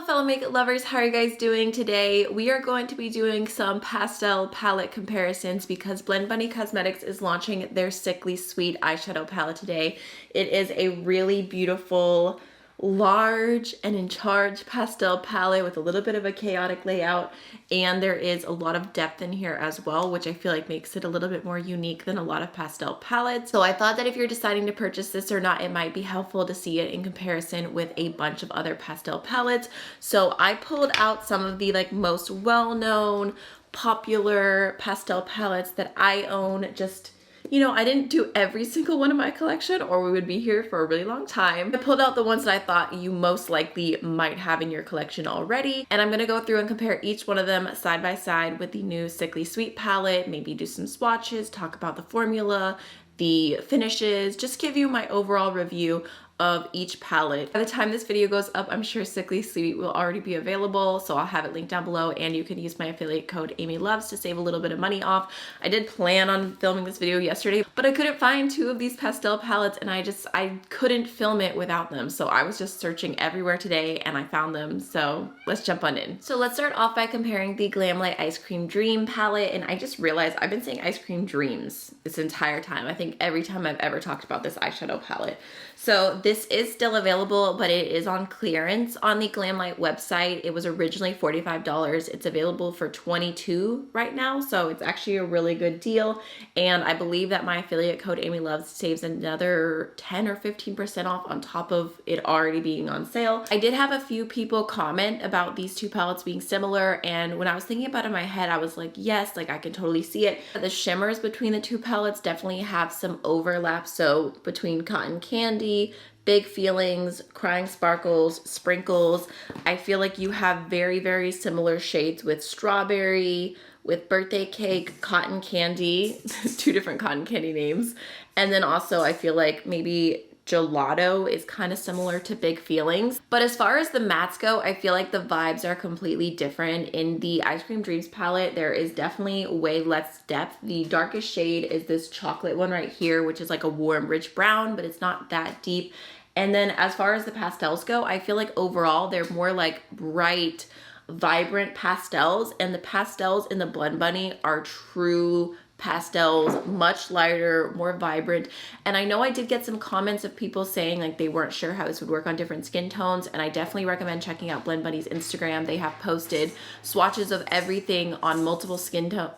fellow makeup lovers, how are you guys doing today? We are going to be doing some pastel palette comparisons because Blend Bunny Cosmetics is launching their Sickly Sweet eyeshadow palette today. It is a really beautiful, large and in charge pastel palette with a little bit of a chaotic layout, and there is a lot of depth in here as well, which I feel like makes it a little bit more unique than a lot of pastel palettes. So I thought that if you're deciding to purchase this or not, it might be helpful to see it in comparison with a bunch of other pastel palettes. So I pulled out some of the most well-known popular pastel palettes that I own. Just, you know, I didn't do every single one in my collection or we would be here for a really long time. I pulled out the ones that I thought you most likely might have in your collection already. And I'm gonna go through and compare each one of them side by side with the new Sickly Sweet palette, maybe do some swatches, talk about the formula, the finishes, just give you my overall review of each palette. By the time this video goes up, I'm sure Sickly Sweet will already be available, so I'll have it linked down below, and you can use my affiliate code AMYLOVES to save a little bit of money off. I did plan on filming this video yesterday, but I couldn't find two of these pastel palettes, and I couldn't film it without them, so I was just searching everywhere today, and I found them, so let's jump on in. So let's start off by comparing the GlamLite Ice Cream Dream palette, and I just realized I've been saying Ice Cream Dreams this entire time. I think every time I've ever talked about this eyeshadow palette. So this is still available, but it is on clearance on the GlamLite website. It was originally $45. It's available for $22 right now, so it's actually a really good deal. And I believe that my affiliate code AMYLOVES saves another 10 or 15% off on top of it already being on sale. I did have a few people comment about these two palettes being similar, and when I was thinking about it in my head, I was like, yes, I can totally see it. The shimmers between the two palettes definitely have some overlap. So between Cotton Candy, Big Feelings, Crying Sparkles, Sprinkles, I feel like you have very, very similar shades with Strawberry, with Birthday Cake, Cotton Candy, two different cotton candy names. And then also I feel like maybe Gelato is kind of similar to Big Feelings. But as far as the mattes go, I feel like the vibes are completely different. In the Ice Cream Dreams palette, there is definitely way less depth. The darkest shade is this chocolate one right here, which is like a warm, rich brown, but it's not that deep. And then as far as the pastels go, I feel like overall they're more like bright, vibrant pastels, and the pastels in the Blend Bunny are true pastels, much lighter, more vibrant. And I know I did get some comments of people saying like they weren't sure how this would work on different skin tones, and I definitely recommend checking out Blend Bunny's Instagram. They have posted swatches of everything on multiple skin tones.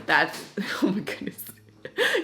That's, oh my goodness.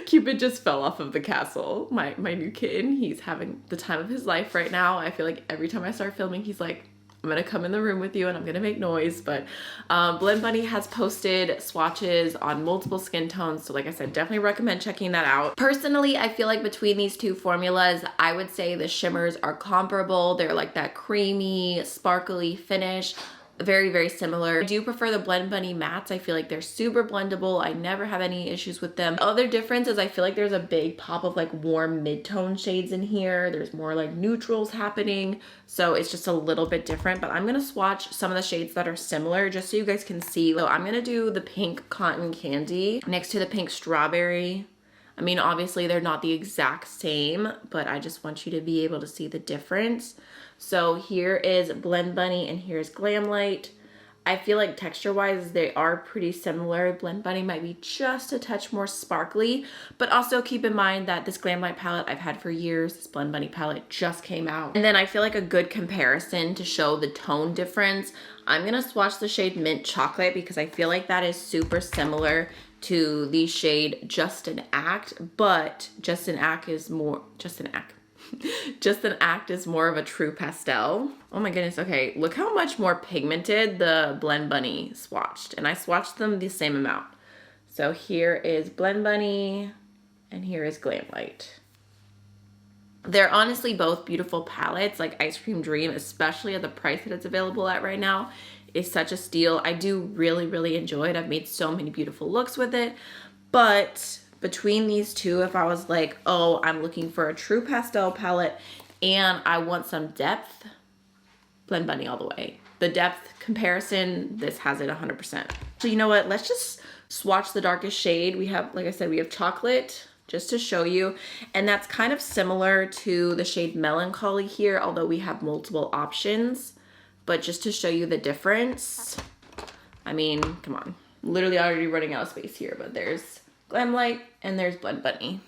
Cupid just fell off of the castle. My new kitten, he's having the time of his life right now. I feel like every time I start filming, he's like, I'm gonna come in the room with you and I'm gonna make noise. But Blend Bunny has posted swatches on multiple skin tones, so like I said, definitely recommend checking that out. Personally, I feel like between these two formulas, I would say the shimmers are comparable. They're like that creamy, sparkly finish. Very, very similar. I do prefer the Blend Bunny mattes. I feel like they're super blendable. I never have any issues with them. Other difference is I feel like there's a big pop of like warm mid-tone shades in here. There's more like neutrals happening. So it's just a little bit different, but I'm gonna swatch some of the shades that are similar just so you guys can see. So I'm gonna do the pink Cotton Candy next to the pink Strawberry. I mean, obviously they're not the exact same, but I just want you to be able to see the difference. So here is Blend Bunny and here's GlamLite. I feel like texture-wise, they are pretty similar. Blend Bunny might be just a touch more sparkly, but also keep in mind that this GlamLite palette I've had for years. This Blend Bunny palette just came out. And then I feel like a good comparison to show the tone difference, I'm gonna swatch the shade Mint Chocolate because I feel like that is super similar to the shade Just an Act, but Just an Act is more, Just an Act is more of a true pastel. Oh my goodness, okay, look how much more pigmented the Blend Bunny swatched, and I swatched them the same amount. So here is Blend Bunny, and here is GlamLite. They're honestly both beautiful palettes. Like Ice Cream Dream, especially at the price that it's available at right now, is such a steal. I do really, really enjoy it. I've made so many beautiful looks with it, but between these two, if I was like, oh, I'm looking for a true pastel palette and I want some depth, Blend Bunny all the way. The depth comparison, this has it 100%. So you know what? Let's just swatch the darkest shade. We have, like I said, we have Chocolate, just to show you, and that's kind of similar to the shade Melancholy here, although we have multiple options. but just to show you the difference, I mean, come on. Literally already running out of space here, but there's GlamLite and there's Blend Bunny.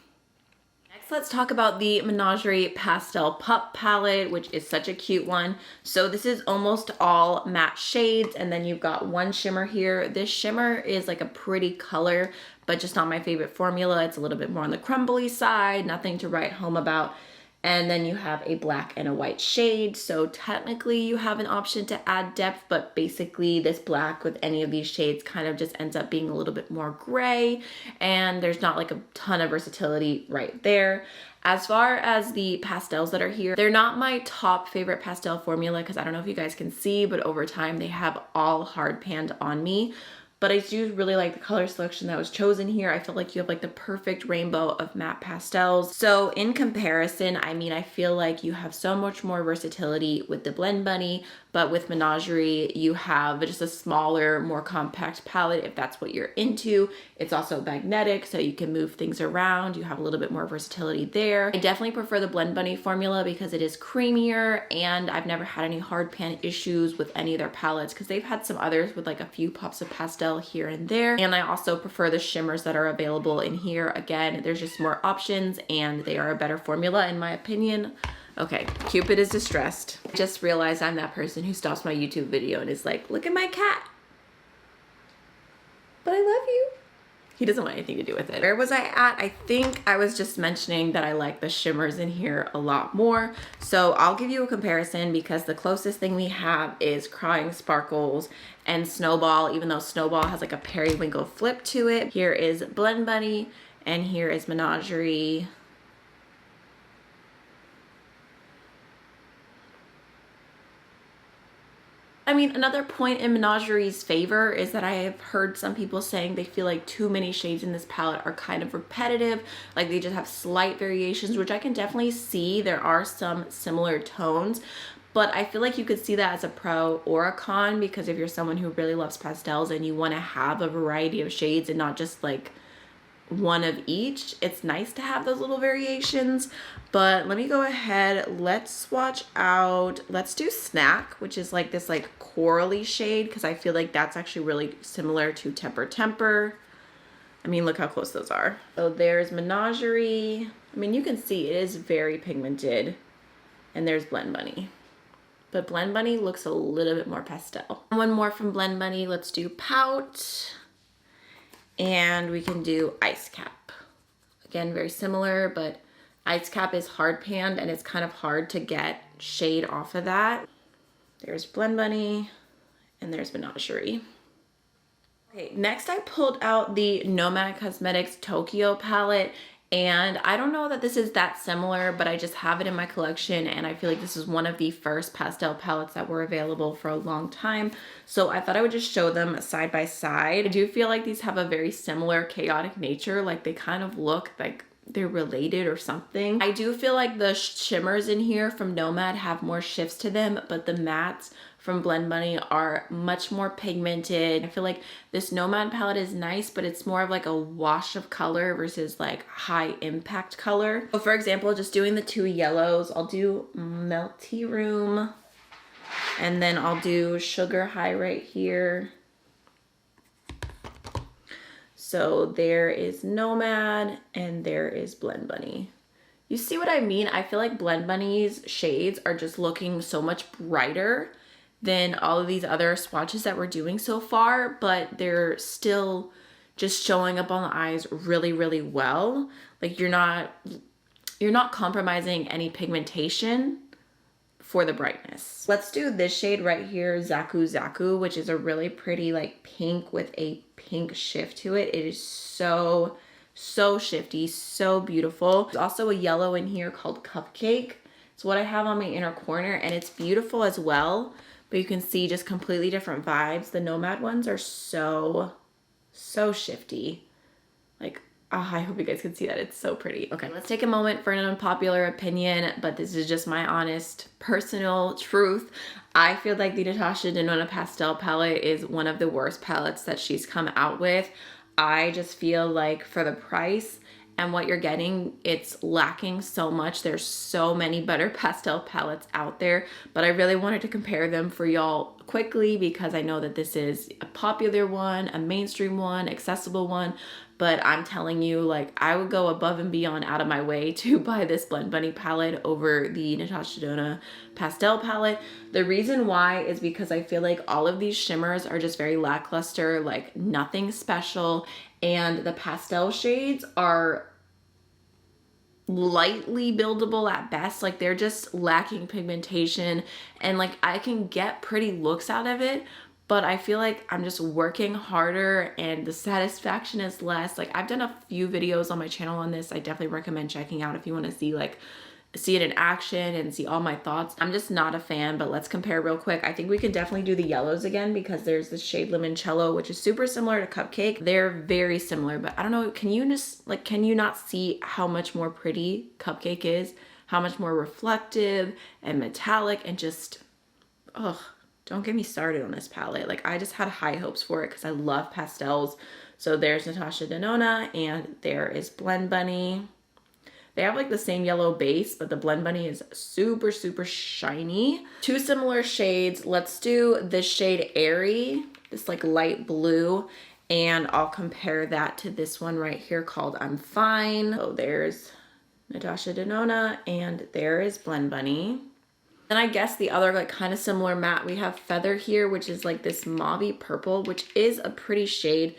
Next, let's talk about the Menagerie Pastel Pup palette, which is such a cute one. So this is almost all matte shades, and then you've got one shimmer here. This shimmer is like a pretty color, but just not my favorite formula. It's a little bit more on the crumbly side, nothing to write home about. And then you have a black and a white shade. So technically you have an option to add depth, but basically this black with any of these shades kind of just ends up being a little bit more gray, and there's not like a ton of versatility right there. As far as the pastels that are here, they're not my top favorite pastel formula because I don't know if you guys can see, but over time they have all hard panned on me. But I do really like the color selection that was chosen here. I feel like you have like the perfect rainbow of matte pastels. So in comparison, I mean, I feel like you have so much more versatility with the Blend Bunny, but with Menagerie, you have just a smaller, more compact palette if that's what you're into. It's also magnetic, so you can move things around. You have a little bit more versatility there. I definitely prefer the Blend Bunny formula because it is creamier, and I've never had any hard pan issues with any of their palettes because they've had some others with like a few pops of pastel here and there. And I also prefer the shimmers that are available in here. Again, there's just more options and they are a better formula in my opinion. Okay, Cupid is distressed. I just realized I'm that person who stops my YouTube video and is like, look at my cat. But I love you. He doesn't want anything to do with it. Where was I at? I think I was just mentioning that I like the shimmers in here a lot more. So I'll give you a comparison because the closest thing we have is Crying Sparkles and Snowball, even though Snowball has like a periwinkle flip to it. Here is Blend Bunny and here is Menagerie. I mean, another point in Menagerie's favor is that I have heard some people saying they feel like too many shades in this palette are kind of repetitive, like they just have slight variations, which I can definitely see. There are some similar tones, but I feel like you could see that as a pro or a con, because if you're someone who really loves pastels and you want to have a variety of shades and not just like one of each, it's nice to have those little variations. But let me go ahead, let's swatch out, let's do Snack, which is like this like corally shade, because I feel like that's actually really similar to Temper. I mean, look how close those are. So there's Menagerie. I mean, you can see it is very pigmented, and there's Blend Bunny. But Blend Bunny looks a little bit more pastel. One more from Blend Bunny, let's do Pout. And we can do Ice Cap. Again, very similar, but Ice Cap is hard panned and it's kind of hard to get shade off of that. There's Blend Bunny and there's Menagerie. Okay, next I pulled out the Nomad Cosmetics Tokyo palette, and I don't know that this is that similar, but I just have it in my collection and I feel like this is one of the first pastel palettes that were available for a long time. So I thought I would just show them side by side. I do feel like these have a very similar chaotic nature, like they kind of look like they're related or something. I do feel like the shimmers in here from Nomad have more shifts to them, but the mattes from Blend Bunny are much more pigmented. I feel like this Nomad palette is nice, but it's more of like a wash of color versus like high impact color. So for example, just doing the two yellows, I'll do Melty Room, and then I'll do Sugar High right here. So there is Nomad and there is Blend Bunny. You see what I mean? I feel like Blend Bunny's shades are just looking so much brighter than all of these other swatches that we're doing so far, but they're still just showing up on the eyes really, really well. Like you're not compromising any pigmentation for the brightness. Let's do this shade right here, Zaku Zaku, which is a really pretty like pink with a pink shift to it. It is so shifty, so beautiful. There's also a yellow in here called Cupcake. It's what I have on my inner corner, and it's beautiful as well, but you can see just completely different vibes. The Nomad ones are so shifty. Like, oh, I hope you guys can see that. It's so pretty. Okay, let's take a moment for an unpopular opinion, but this is just my honest personal truth. I feel like the Natasha Denona Pastel palette is one of the worst palettes that she's come out with. I just feel like for the price and what you're getting, it's lacking so much. There's so many better pastel palettes out there, but I really wanted to compare them for y'all quickly because I know that this is a popular one, a mainstream one, accessible one, but I'm telling you, like, I would go above and beyond out of my way to buy this Blend Bunny palette over the Natasha Denona pastel palette. The reason why is because I feel like all of these shimmers are just very lackluster, like nothing special, and the pastel shades are lightly buildable at best. Like, they're just lacking pigmentation, and like I can get pretty looks out of it, but I feel like I'm just working harder and the satisfaction is less. Like, I've done a few videos on my channel on this. I definitely recommend checking out if you want to see it in action and see all my thoughts. I'm just not a fan, but let's compare real quick. I think we can definitely do the yellows again because there's the shade Limoncello, which is super similar to Cupcake. They're very similar, but I don't know, can you not see how much more pretty Cupcake is? How much more reflective and metallic, and just, ugh, don't get me started on this palette. Like, I just had high hopes for it because I love pastels. So there's Natasha Denona and there is Blend Bunny. They have like the same yellow base, but the Blend Bunny is super, super shiny. Two similar shades. Let's do this shade Airy, this like light blue, and I'll compare that to this one right here called I'm Fine. So there's Natasha Denona and there is Blend Bunny. Then I guess the other like kind of similar matte, we have Feather here, which is like this mauvey purple, which is a pretty shade.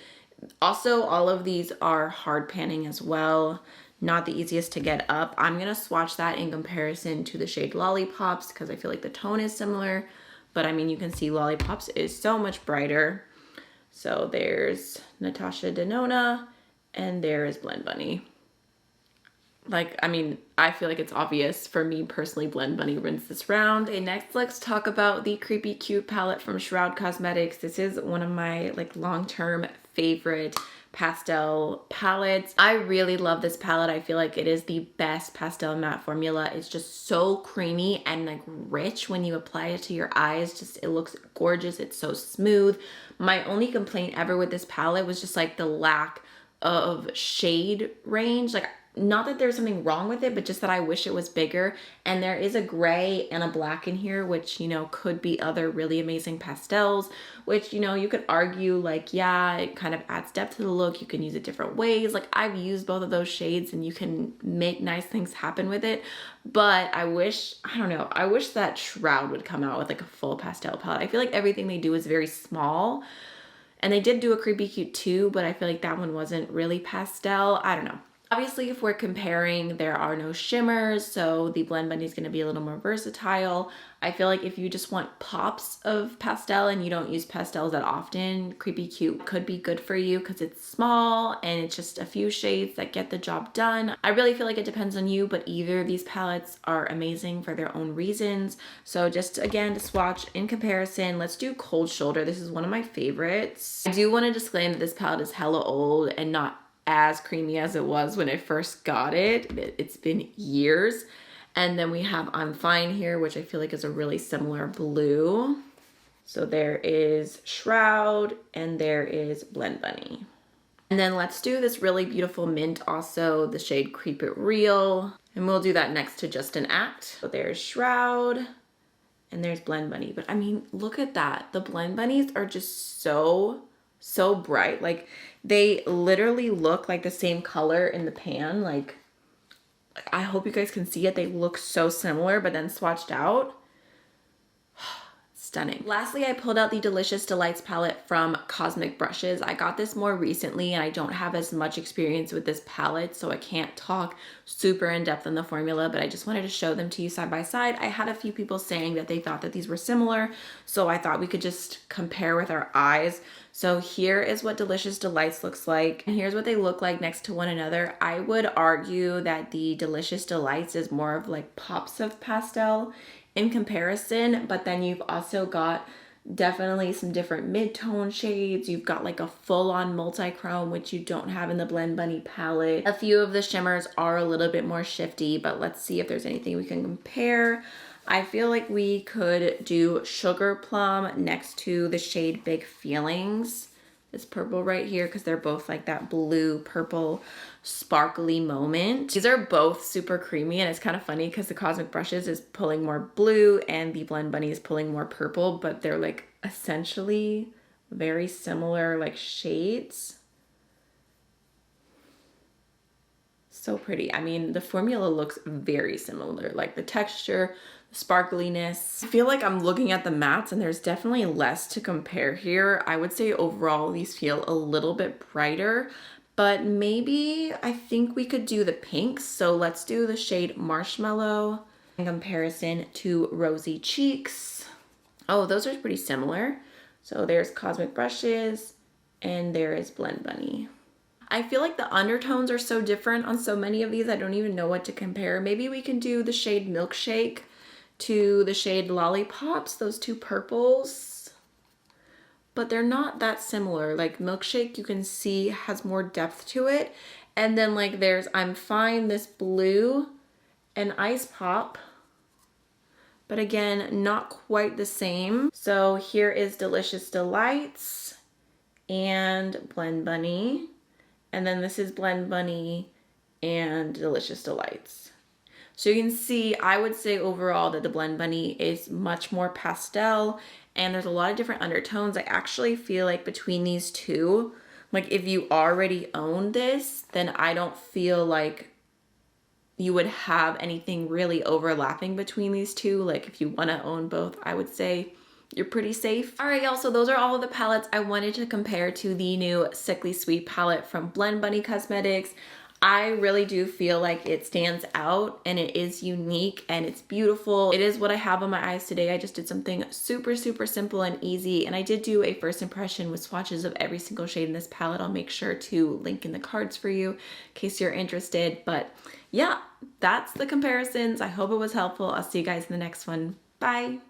Also, all of these are hard panning as well. Not the easiest to get up. I'm gonna swatch that in comparison to the shade Lollipops because I feel like the tone is similar, but I mean, you can see Lollipops is so much brighter. So there's Natasha Denona and there is Blend Bunny. Like, I mean, I feel like it's obvious. For me personally, Blend Bunny wins this round. Okay, next let's talk about the Creepy Cute palette from Shroud Cosmetics. This is one of my like long-term favorite pastel palettes. I really love this palette. I feel like it is the best pastel matte formula. It's just so creamy and like rich when you apply it to your eyes. Just, it looks gorgeous. It's so smooth. My only complaint ever with this palette was just like the lack of shade range. Like, not that there's something wrong with it, but just that I wish it was bigger. And there is a gray and a black in here, which, you know, could be other really amazing pastels, which, you know, you could argue like, yeah, it kind of adds depth to the look. You can use it different ways. Like, I've used both of those shades and you can make nice things happen with it. But I wish, I don't know, I wish that Shroud would come out with like a full pastel palette. I feel like everything they do is very small. And they did do a Creepy Cute too, but I feel like that one wasn't really pastel. I don't know. Obviously, if we're comparing, there are no shimmers, so the Blend Bunny is going to be a little more versatile. I feel like if you just want pops of pastel and you don't use pastels that often, Creepy Cute could be good for you because it's small and it's just a few shades that get the job done. I really feel like it depends on you, but either of these palettes are amazing for their own reasons. So just again, to swatch in comparison, let's do Cold Shoulder. This is one of my favorites. I do want to disclaim that this palette is hella old and not as creamy as it was when I first got it. It's been years. And then we have I'm Fine here, which I feel like is a really similar blue. So there is Shroud and there is Blend Bunny. And then let's do this really beautiful mint also, the shade Creep It Real. And we'll do that next to Just an Act. So there's Shroud and there's Blend Bunny. But I mean, look at that. The Blend Bunnies are just so bright. Like, they literally look like the same color in the pan. Like, I hope you guys can see it. They look so similar, but then swatched out, stunning. Lastly, I pulled out the Delicious Delights palette from Cosmic Brushes. I got this more recently and I don't have as much experience with this palette, so I can't talk super in depth on the formula, but I just wanted to show them to you side by side. I had a few people saying that they thought that these were similar, so I thought we could just compare with our eyes. So here is what Delicious Delights looks like, and here's what they look like next to one another. I would argue that the Delicious Delights is more of like pops of pastel in comparison, but then you've also got definitely some different mid-tone shades. You've got like a full-on multi-chrome, which you don't have in the Blend Bunny palette. A few of the shimmers are a little bit more shifty, but let's see if there's anything we can compare. I feel like we could do Sugar Plum next to the shade Big Feelings. this purple right here because they're both like that blue purple sparkly moment. These are both super creamy, and it's kind of funny because the Cosmic Brushes is pulling more blue and the Blend Bunny is pulling more purple, but they're like essentially very similar like shades. So pretty. I mean, the formula looks very similar, like the texture, the sparkliness. I feel like I'm looking at the mattes and there's definitely less to compare here. I would say overall these feel a little bit brighter, but maybe I think we could do the pinks. So let's do the shade Marshmallow in comparison to Rosy Cheeks. Oh, those are pretty similar. So there's Cosmic Brushes and there is Blend Bunny. I feel like the undertones are so different on so many of these, I don't even know what to compare. Maybe we can do the shade Milkshake to the shade Lollipops, those two purples. But they're not that similar. Like Milkshake, you can see has more depth to it. And then like there's I'm Fine, this blue, and Ice Pop. But again, not quite the same. So here is Delicious Delights and Blend Bunny. And then this is Blend Bunny and Delicious Delights. So you can see, I would say overall that the Blend Bunny is much more pastel and there's a lot of different undertones. I actually feel like between these two, like if you already own this, then I don't feel like you would have anything really overlapping between these two. Like if you want to own both, I would say you're pretty safe. All right, y'all, so those are all of the palettes I wanted to compare to the new Sickly Sweet palette from Blend Bunny Cosmetics. I really do feel like it stands out and it is unique and it's beautiful. It is what I have on my eyes today. I just did something super, super simple and easy. And I did do a first impression with swatches of every single shade in this palette. I'll make sure to link in the cards for you in case you're interested. But yeah, that's the comparisons. I hope it was helpful. I'll see you guys in the next one. Bye.